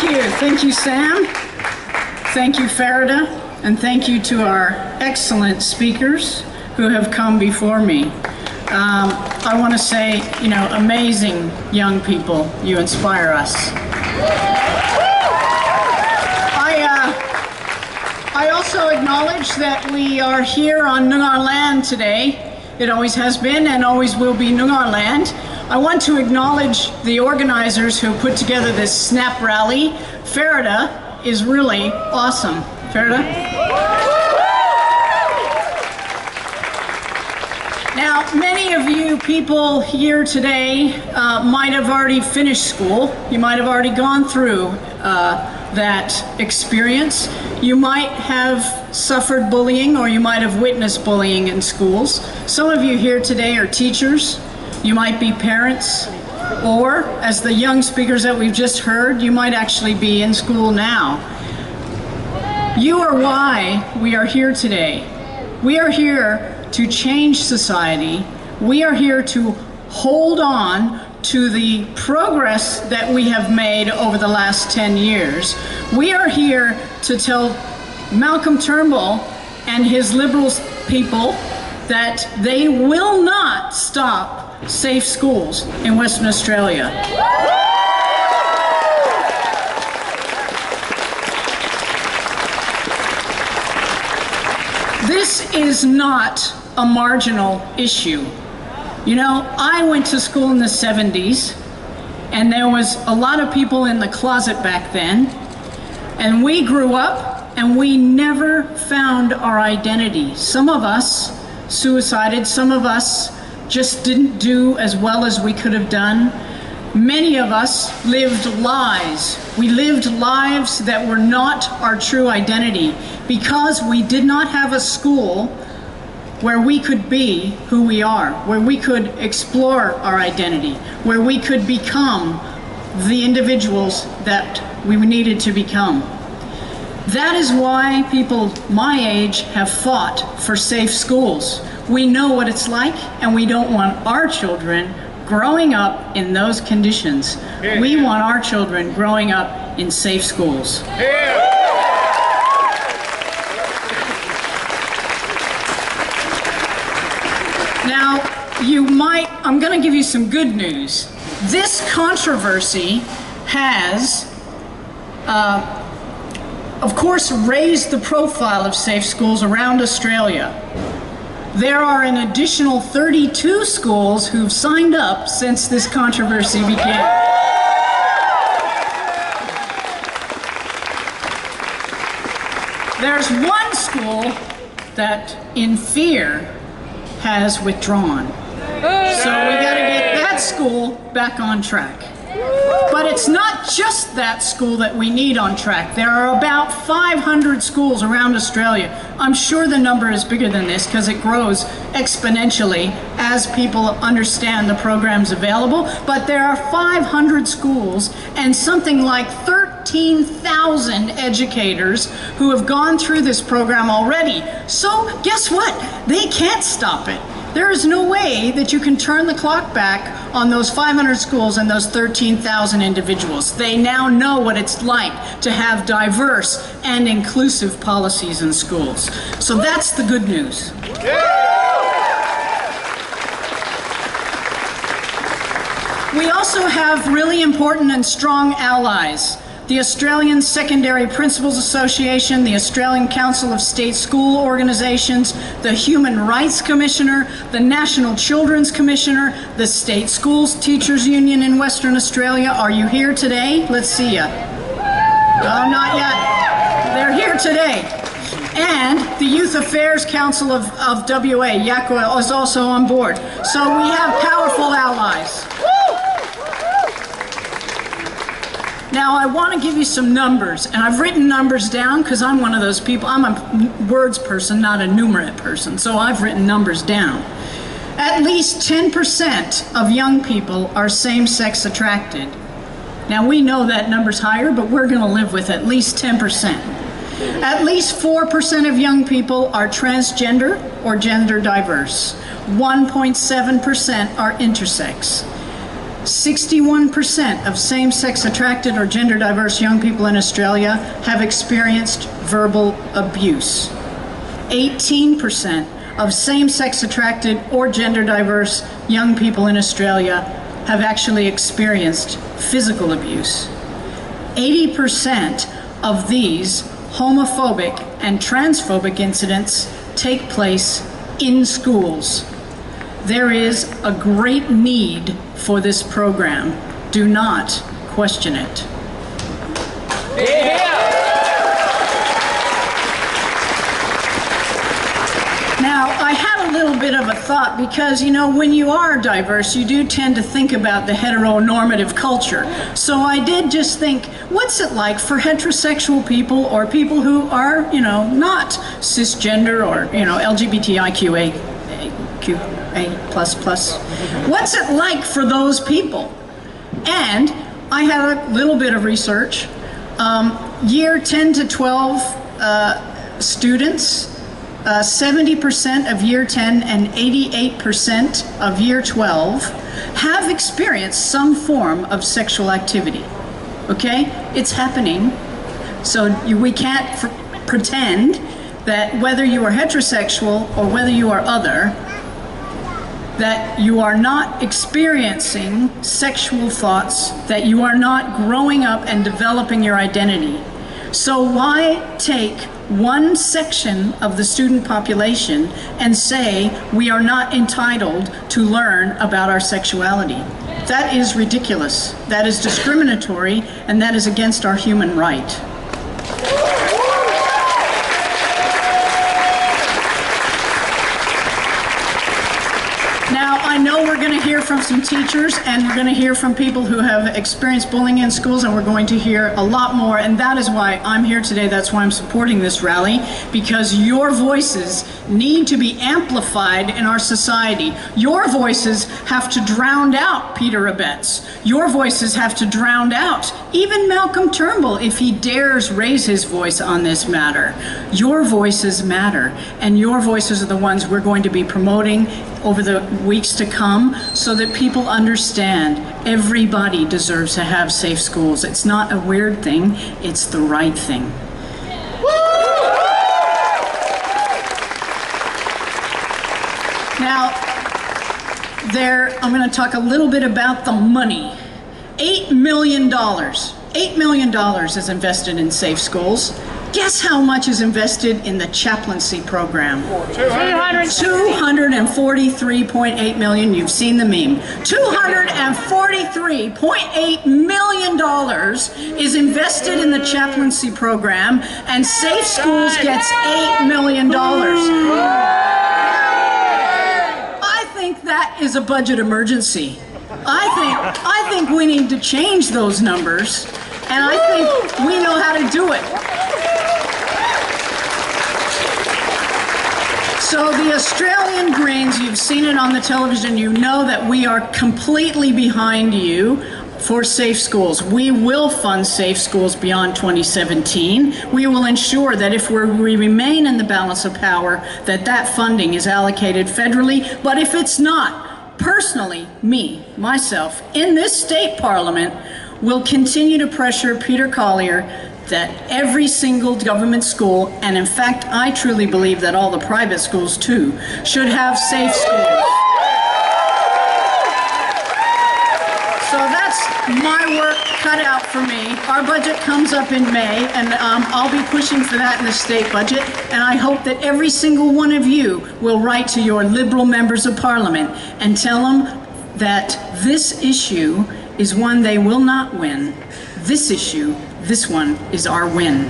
Thank you, Sam. Thank you, Farida. And thank you to our excellent speakers who have come before me. I want to say, amazing young people, you inspire us. I also acknowledge that we are here on Noongar land today. It always has been and always will be Noongar land. I want to acknowledge the organizers who put together this SNAP rally. Farida is really awesome. Farida? Now, many of you people here today might have already finished school. You might have already gone through that experience. You might have suffered bullying, or you might have witnessed bullying in schools. Some of you here today are teachers. You might be parents, or as the young speakers that we've just heard, you might actually be in school now. You are why we are here today. We are here to change society. We are here to hold on to the progress that we have made over the last 10 years. We are here to tell Malcolm Turnbull and his Liberal people that they will not stop safe schools in Western Australia. This is not a marginal issue. I went to school in the 70s, and there was a lot of people in the closet back then, and we grew up and we never found our identity. Some of us suicided, some of us just didn't do as well as we could have done. Many of us lived lies. We lived lives that were not our true identity because we did not have a school where we could be who we are, where we could explore our identity, where we could become the individuals that we needed to become. That is why people my age have fought for safe schools. We know what it's like, and we don't want our children growing up in those conditions. We want our children growing up in safe schools. Now, I'm going to give you some good news. This controversy has, of course, raised the profile of safe schools around Australia. There are an additional 32 schools who've signed up since this controversy began. There's one school that, in fear, has withdrawn. So we gotta get that school back on track. But it's not just that school that we need on track. There are about 500 schools around Australia. I'm sure the number is bigger than this because it grows exponentially as people understand the programs available. But there are 500 schools and something like 13,000 educators who have gone through this program already. So guess what? They can't stop it. There is no way that you can turn the clock back on those 500 schools and those 13,000 individuals. They now know what it's like to have diverse and inclusive policies in schools. So that's the good news. We also have really important and strong allies. The Australian Secondary Principals Association, the Australian Council of State School Organizations, the Human Rights Commissioner, the National Children's Commissioner, the State Schools Teachers Union in Western Australia. Are you here today? Let's see ya. No, not yet. They're here today. And the Youth Affairs Council of WA, YACWA, is also on board. So we have powerful allies. Now, I want to give you some numbers, and I've written numbers down because I'm one of those people. I'm a words person, not a numerate person, so I've written numbers down. At least 10% of young people are same-sex attracted. Now, we know that number's higher, but we're going to live with at least 10%. At least 4% of young people are transgender or gender diverse. 1.7% are intersex. 61% of same-sex attracted or gender diverse young people in Australia have experienced verbal abuse. 18% of same-sex attracted or gender diverse young people in Australia have actually experienced physical abuse. 80% of these homophobic and transphobic incidents take place in schools. There is a great need for this program. Do not question it. Now, I had a little bit of a thought because, you know, when you are diverse, you do tend to think about the heteronormative culture. So I did just think, what's it like for heterosexual people or people who are, you know, not cisgender or, you know, LGBTIQA++. What's it like for those people? And I had a little bit of research. Year 10 to 12 students, 70% of year 10 and 88% of year 12 have experienced some form of sexual activity. Okay? It's happening. So we can't pretend that whether you are heterosexual or whether you are other, that you are not experiencing sexual thoughts, that you are not growing up and developing your identity. So why take one section of the student population and say we are not entitled to learn about our sexuality? That is ridiculous. That is discriminatory, and that is against our human right. Now, I know we're going to hear from some teachers and we're going to hear from people who have experienced bullying in schools, and we're going to hear a lot more, and that is why I'm here today. That's why I'm supporting this rally, because your voices need to be amplified in our society. Your voices have to drown out Peter Abetz. Your voices have to drown out even Malcolm Turnbull if he dares raise his voice on this matter. Your voices matter, and your voices are the ones we're going to be promoting over the weeks to come, so that people understand everybody deserves to have safe schools. It's not a weird thing, it's the right thing. Now, I'm going to talk a little bit about the money. $8 million. $8 million is invested in safe schools. Guess how much is invested in the chaplaincy program? 243.8 million. You've seen the meme. $243.8 million is invested in the chaplaincy program, and Safe Schools gets $8 million. I think that is a budget emergency. I think we need to change those numbers, and I think we know how to do it. So the Australian Greens, you've seen it on the television, you know that we are completely behind you for safe schools. We will fund safe schools beyond 2017. We will ensure that if we remain in the balance of power, that funding is allocated federally. But if it's not, personally, myself, in this state parliament, will continue to pressure Peter Collier that every single government school, and in fact, I truly believe that all the private schools too, should have safe schools. So that's my work cut out for me. Our budget comes up in May, and I'll be pushing for that in the state budget, and I hope that every single one of you will write to your Liberal members of Parliament and tell them that this issue is one they will not win. This issue, this one, is our win.